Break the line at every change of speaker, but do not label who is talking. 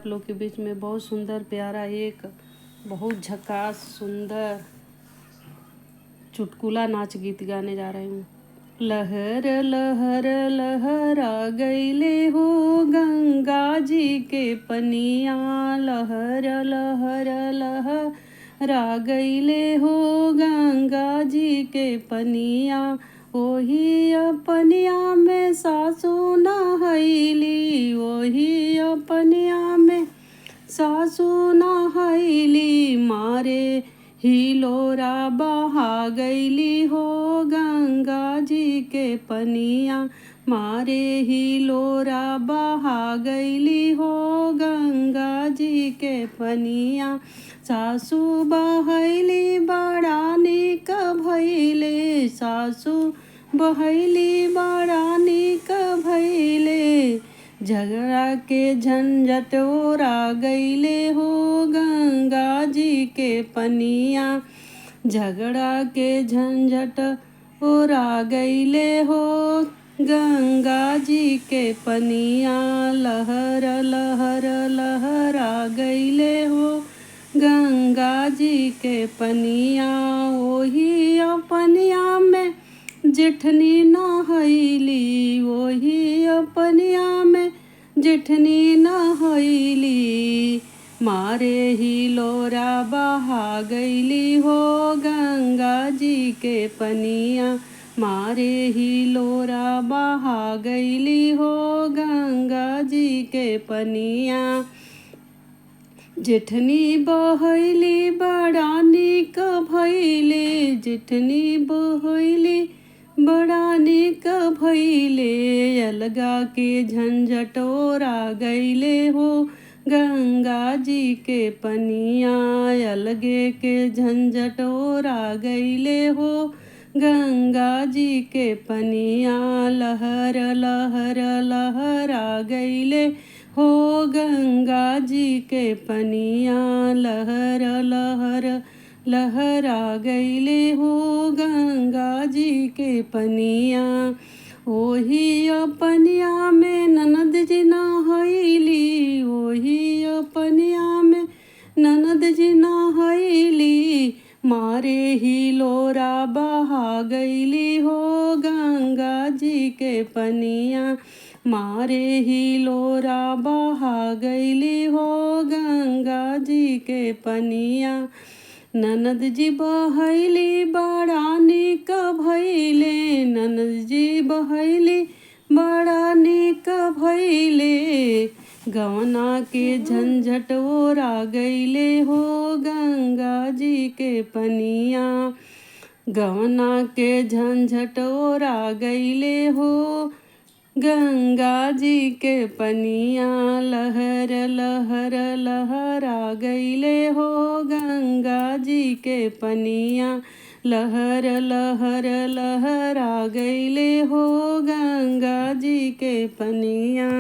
आप लोग के बीच में बहुत सुंदर प्यारा एक बहुत झकास सुंदर चुटकुला नाच गीत गाने जा रही हूँ। लहर लहर लहरा गईले हो गंगा जी के पनिया, लहर लहर लहरा गईले हो गंगा जी के पनिया, ओही अपनिया में सासू नहैली, ओही अपनिया में सासू नहैली, मारे हिलोरा बहा गईली हो गंगा जी के पनिया, मारे हिलोरा बहा गईली हो गंगा जी के पनिया, सासू बहैली बड़ा निक भैले, सासू बहैली बड़ा निक भैले, झगड़ा के झंझट ओरा गईले हो गंगा जी के पनिया, झगड़ा के झंझट ओरा गईले हो गंगा जी के पनिया, लहर लहर लहरा गईले हो गंगा जी के पनिया, ओही अपनिया में जेठनी नहैली, ओही अपनिया में जेठनी नहैली, मारे हिलोरा बहा गईली हो गंगा जी के पनिया, मारे हिलोरा बहा गईली हो गंगा जी के पनिया, जेठनी बहैली बड़ा निक भैले, जेठनी बहैली बड़ा निक भैले, अलगा के झंझट ओरा गईले हो गंगा जी के पनिया, अलगे के झंझट ओरा गईले हो गंगा जी के पनिया, लहर लहर लहरा गईले हो गंगा जी के पनिया, लहर लहर लहरा गईले हो गंगा जी के पनिया, ओही अपनिया में ननद जी नहैली, ओही अपनिया में ननद जी नहैली, मारे हिलोरा बहा गईली हो गंगा जी के पनिया, मारे हिलोरा बहा गईली हो गंगा जी के पनिया, ननद जी बहैली बड़ा निक भैले, ननद जी बहैली बड़ा निक भैले, गवना के झंझट ओरा गईले हो गंगा जी के पनिया, गवना के झंझट ओरा गईले हो गंगा जी के पनिया, लहर लहर लहरा गईले हो गंगा जी के पनिया, लहर लहर लहरा गईले हो गंगा जी के पनिया।